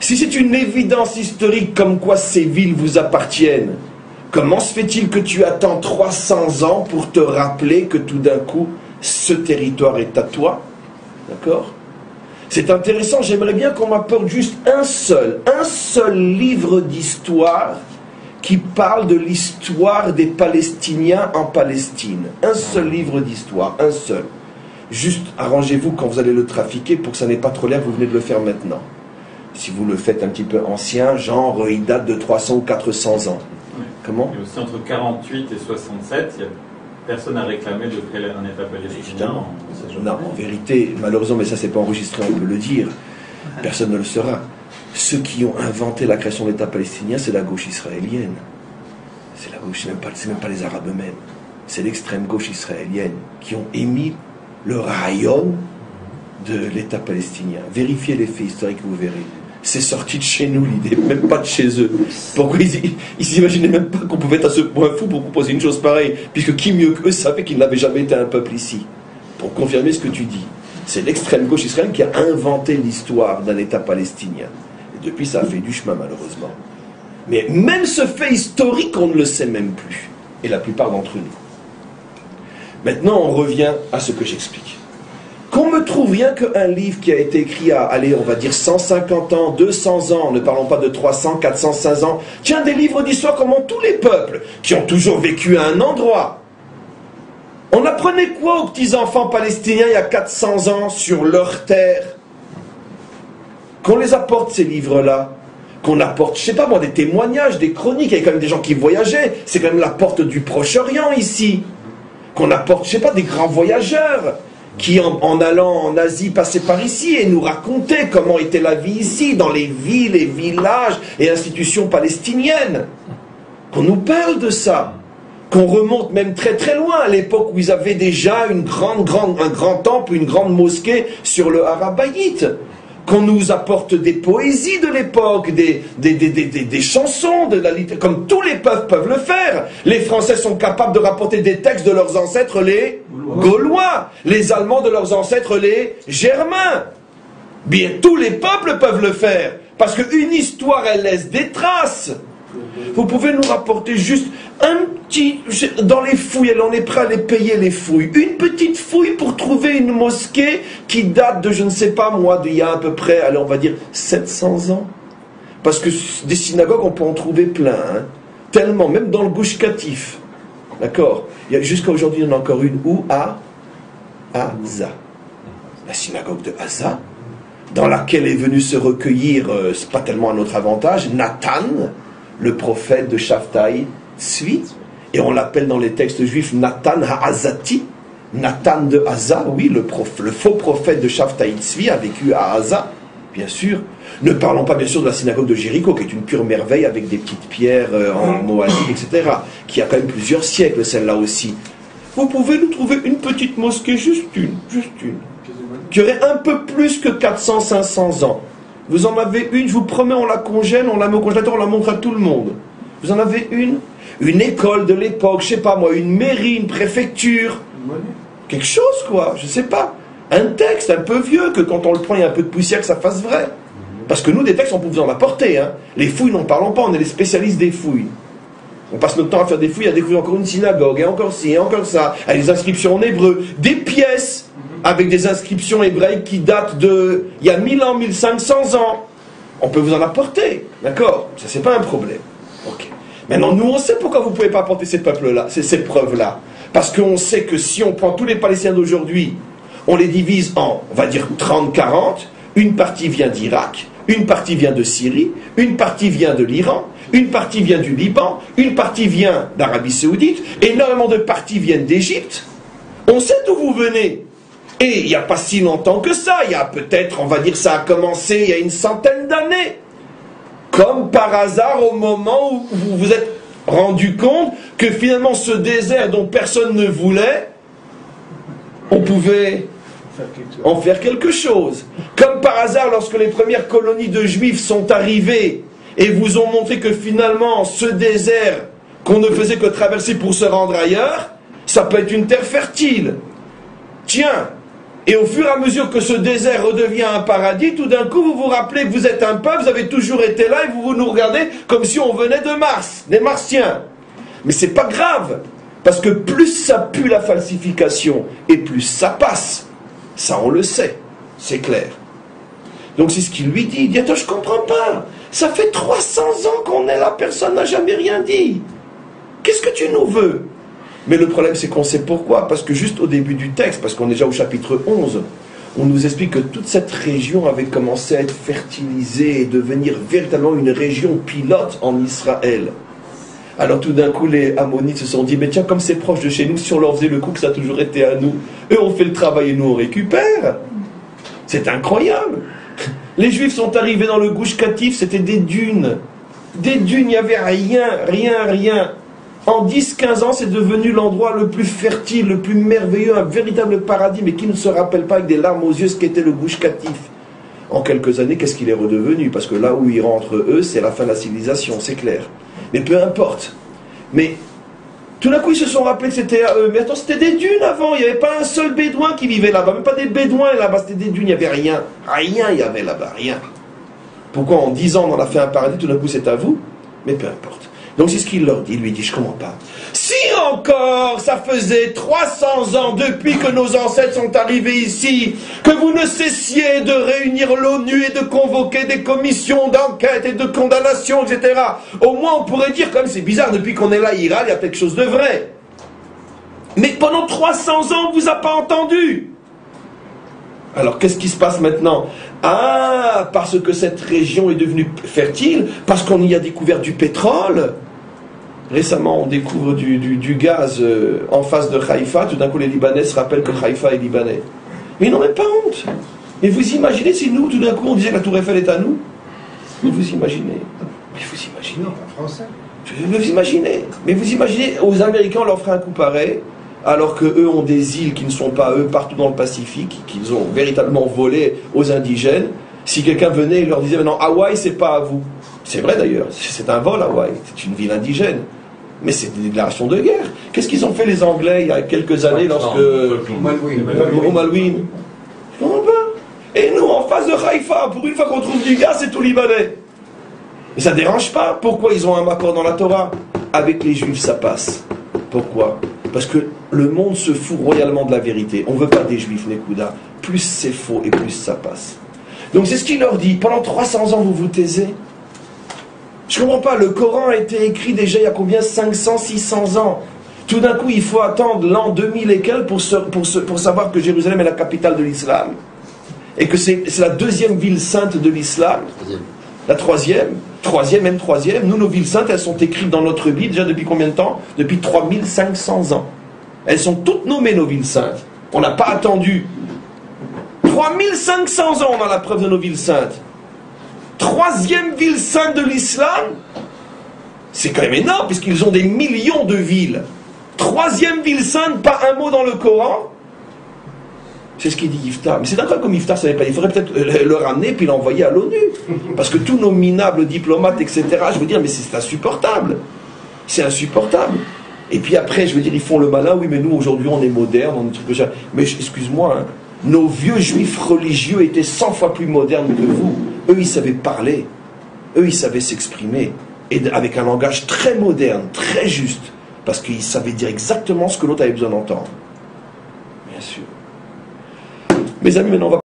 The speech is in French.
Si c'est une évidence historique comme quoi ces villes vous appartiennent, comment se fait-il que tu attends 300 ans pour te rappeler que tout d'un coup, ce territoire est à toi? D'accord? C'est intéressant, j'aimerais bien qu'on m'apporte juste un seul livre d'histoire qui parle de l'histoire des Palestiniens en Palestine. Un seul livre d'histoire, un seul. Juste arrangez-vous quand vous allez le trafiquer pour que ça n'ait pas trop l'air, vous venez de le faire maintenant. Si vous le faites un petit peu ancien, genre il date de 300 ou 400 ans. Oui. Comment? Et aussi entre 48 et 67, il y a personne n'a réclamé de créer un État palestinien. Non, en vérité, malheureusement, mais ça c'est pas enregistré, on peut le dire, personne ne le saura. Ceux qui ont inventé la création de l'État palestinien, c'est la gauche israélienne. C'est la gauche, c'est même pas les Arabes eux-mêmes. C'est l'extrême gauche israélienne qui ont émis le rayon de l'État palestinien. Vérifiez les faits historiques, vous verrez. C'est sorti de chez nous l'idée, même pas de chez eux. Pourquoi ils s'imaginaient même pas qu'on pouvait être à ce point fou pour proposer une chose pareille, puisque qui mieux qu'eux savait qu'ils n'avaient jamais été un peuple ici. Pour confirmer ce que tu dis, c'est l'extrême gauche israélienne qui a inventé l'histoire d'un État palestinien. Et depuis, ça a fait du chemin, malheureusement. Mais même ce fait historique, on ne le sait même plus. Et la plupart d'entre nous. Maintenant, on revient à ce que j'explique. Qu'on me trouve rien qu'un livre qui a été écrit à, allez, on va dire 150 ans, 200 ans, ne parlons pas de 300, 400, 500 ans, tiens, des livres d'histoire comme ont tous les peuples, qui ont toujours vécu à un endroit. On apprenait quoi aux petits-enfants palestiniens il y a 400 ans sur leur terre? Qu'on les apporte ces livres-là, qu'on apporte, je sais pas moi, des témoignages, des chroniques, il y a quand même des gens qui voyageaient, c'est quand même la porte du Proche-Orient ici. Qu'on apporte, je sais pas, des grands voyageurs, qui en allant en Asie passaient par ici et nous racontaient comment était la vie ici, dans les villes et villages et institutions palestiniennes. Qu'on nous parle de ça. Qu'on remonte même très très loin, à l'époque où ils avaient déjà un grand temple, une grande mosquée sur le Harabayit. Qu'on nous apporte des poésies de l'époque, des chansons, de la comme tous les peuples peuvent le faire. Les Français sont capables de rapporter des textes de leurs ancêtres, les Gaulois. Les Allemands de leurs ancêtres, les Germains. Bien, tous les peuples peuvent le faire. Parce qu'une histoire, elle laisse des traces. Vous pouvez nous rapporter juste un petit... Dans les fouilles, on est prêt à les payer les fouilles. Une petite fouille pour trouver une mosquée qui date de, je ne sais pas moi, d'il y a à peu près, allez, on va dire, 700 ans. Parce que des synagogues, on peut en trouver plein. Hein. Tellement, même dans le Gush Katif. D'accord? Jusqu'à aujourd'hui, il y en a encore une. Où? À Haza. La synagogue de Haza, dans laquelle est venu se recueillir, c'est pas tellement à notre avantage, Nathan, le prophète de Shavtai Tzvi, et on l'appelle dans les textes juifs Nathan Ha'azati, Nathan de Haza, oui, le faux prophète de Shavtai Tzvi a vécu à Haza, bien sûr. Ne parlons pas bien sûr de la synagogue de Jéricho, qui est une pure merveille avec des petites pierres en moabite, etc., qui a quand même plusieurs siècles, celle-là aussi. Vous pouvez nous trouver une petite mosquée, juste une, qui aurait un peu plus que 400-500 ans. Vous en avez une, je vous promets, on la congèle, on la met au congélateur, on la montre à tout le monde. Vous en avez une école de l'époque, je sais pas moi, une mairie, une préfecture, quelque chose quoi, je sais pas. Un texte un peu vieux, que quand on le prend, il y a un peu de poussière, que ça fasse vrai. Parce que nous, des textes, on peut vous en apporter. Hein. Les fouilles, n'en parlons pas, on est les spécialistes des fouilles. On passe notre temps à faire des fouilles, à découvrir encore une synagogue, et encore ci, et encore ça, avec des inscriptions en hébreu, des pièces avec des inscriptions hébraïques qui datent de il y a 1000 ans, 1500 ans. On peut vous en apporter, d'accord? Ça, c'est pas un problème. Ok. Maintenant, nous, on sait pourquoi vous ne pouvez pas apporter ces peuples-là, ces preuves-là. Parce qu'on sait que si on prend tous les Palestiniens d'aujourd'hui, on les divise en, on va dire, 30-40, une partie vient d'Irak, une partie vient de Syrie, une partie vient de l'Iran, une partie vient du Liban, une partie vient d'Arabie Saoudite, énormément de parties viennent d'Égypte. On sait d'où vous venez. Et il n'y a pas si longtemps que ça, il y a peut-être, on va dire, ça a commencé il y a une centaine d'années. Comme par hasard, au moment où vous vous êtes rendu compte que finalement ce désert dont personne ne voulait, on pouvait en faire quelque chose. Comme par hasard, lorsque les premières colonies de Juifs sont arrivées et vous ont montré que finalement ce désert qu'on ne faisait que traverser pour se rendre ailleurs, ça peut être une terre fertile. Tiens, Et au fur et à mesure que ce désert redevient un paradis, tout d'un coup, vous vous rappelez que vous êtes un peuple, vous avez toujours été là, et vous nous regardez comme si on venait de Mars, des Martiens. Mais c'est pas grave, parce que plus ça pue la falsification, et plus ça passe. Ça, on le sait, c'est clair. Donc c'est ce qu'il lui dit. Il dit, attends, je comprends pas. Ça fait 300 ans qu'on est là, personne n'a jamais rien dit. Qu'est-ce que tu nous veux? Mais le problème, c'est qu'on sait pourquoi. Parce que juste au début du texte, parce qu'on est déjà au chapitre 11, on nous explique que toute cette région avait commencé à être fertilisée et devenir véritablement une région pilote en Israël. Alors tout d'un coup, les Ammonites se sont dit, mais tiens, comme c'est proche de chez nous, si on leur faisait le coup que ça a toujours été à nous, eux on fait le travail et nous on récupère. C'est incroyable. Les Juifs sont arrivés dans le Gush Katif, c'était des dunes. Des dunes, il n'y avait rien. En 10-15 ans, c'est devenu l'endroit le plus fertile, le plus merveilleux, un véritable paradis, mais qui ne se rappelle pas avec des larmes aux yeux ce qu'était le Gush Katif. En quelques années, qu'est-ce qu'il est redevenu? Parce que là où ils rentrent, eux, c'est la fin de la civilisation, c'est clair. Mais peu importe. Mais tout d'un coup, ils se sont rappelés que c'était à eux. Mais attends, c'était des dunes avant. Il n'y avait pas un seul bédouin qui vivait là-bas. Même pas des bédouins là-bas. C'était des dunes. Il n'y avait rien. Rien, il y avait là-bas. Rien. Pourquoi en 10 ans, on en a fait un paradis, tout d'un coup, c'est à vous? Mais peu importe. Donc c'est ce qu'il leur dit. Il lui dit, je ne comprends pas. Si encore ça faisait 300 ans depuis que nos ancêtres sont arrivés ici, que vous ne cessiez de réunir l'ONU et de convoquer des commissions d'enquête et de condamnation, etc. Au moins on pourrait dire, comme c'est bizarre, depuis qu'on est là, Iran, il y a quelque chose de vrai. Mais pendant 300 ans, on ne vous a pas entendu. Alors qu'est-ce qui se passe maintenant? Ah, parce que cette région est devenue fertile, parce qu'on y a découvert du pétrole. Récemment, on découvre du gaz en face de Haïfa. Tout d'un coup, les Libanais se rappellent que Haïfa est libanais. Mais ils n'ont même pas honte. Mais vous imaginez si nous, tout d'un coup, on disait que la Tour Eiffel est à nous? Mais vous imaginez? Mais vous imaginez? En français. Vous imaginez? Mais vous imaginez, aux Américains, on leur ferait un coup pareil, alors qu'eux ont des îles qui ne sont pas eux partout dans le Pacifique, qu'ils ont véritablement volé aux indigènes. Si quelqu'un venait et leur disait maintenant Hawaï, c'est pas à vous. C'est vrai d'ailleurs, c'est un vol Hawaï, c'est une ville indigène. Mais c'est des déclarations de guerre. Qu'est-ce qu'ils ont fait les Anglais il y a quelques années lorsque... Au Malouine. Je comprends pas. Et nous, en face de Haïfa, pour une fois qu'on trouve du gaz, c'est tout libanais. Mais ça ne dérange pas. Pourquoi ils ont un accord dans la Torah? Avec les Juifs, ça passe. Pourquoi? Parce que le monde se fout royalement de la vérité. On ne veut pas des Juifs, Nekuda. Plus c'est faux et plus ça passe. Donc c'est ce qu'il leur dit. Pendant 300 ans, vous vous taisez. Je ne comprends pas, le Coran a été écrit déjà il y a combien? 500, 600 ans. Tout d'un coup, il faut attendre l'an 2000 et quelques pour savoir que Jérusalem est la capitale de l'islam. Et que c'est la deuxième ville sainte de l'islam. La troisième. Nous, nos villes saintes, elles sont écrites dans notre Bible déjà depuis combien de temps? Depuis 3500 ans. Elles sont toutes nommées, nos villes saintes. On n'a pas attendu. 3500 ans, on a la preuve de nos villes saintes. Troisième ville sainte de l'islam, c'est quand même énorme, puisqu'ils ont des millions de villes. Troisième ville sainte, pas un mot dans le Coran. C'est ce qu'il dit Iftar. Mais c'est incroyable comme Iftar savait pas. Il faudrait peut-être le ramener puis l'envoyer à l'ONU. Parce que tous nos minables diplomates, etc., je veux dire, mais c'est insupportable. C'est insupportable. Et puis après, je veux dire, ils font le malin. Oui, mais nous, aujourd'hui, on est moderne, on est truc comme ça. Mais excuse-moi, hein, nos vieux juifs religieux étaient 100 fois plus modernes que vous. Eux, ils savaient parler. Eux, ils savaient s'exprimer. Et avec un langage très moderne, très juste. Parce qu'ils savaient dire exactement ce que l'autre avait besoin d'entendre. Bien sûr. Mes amis, maintenant on va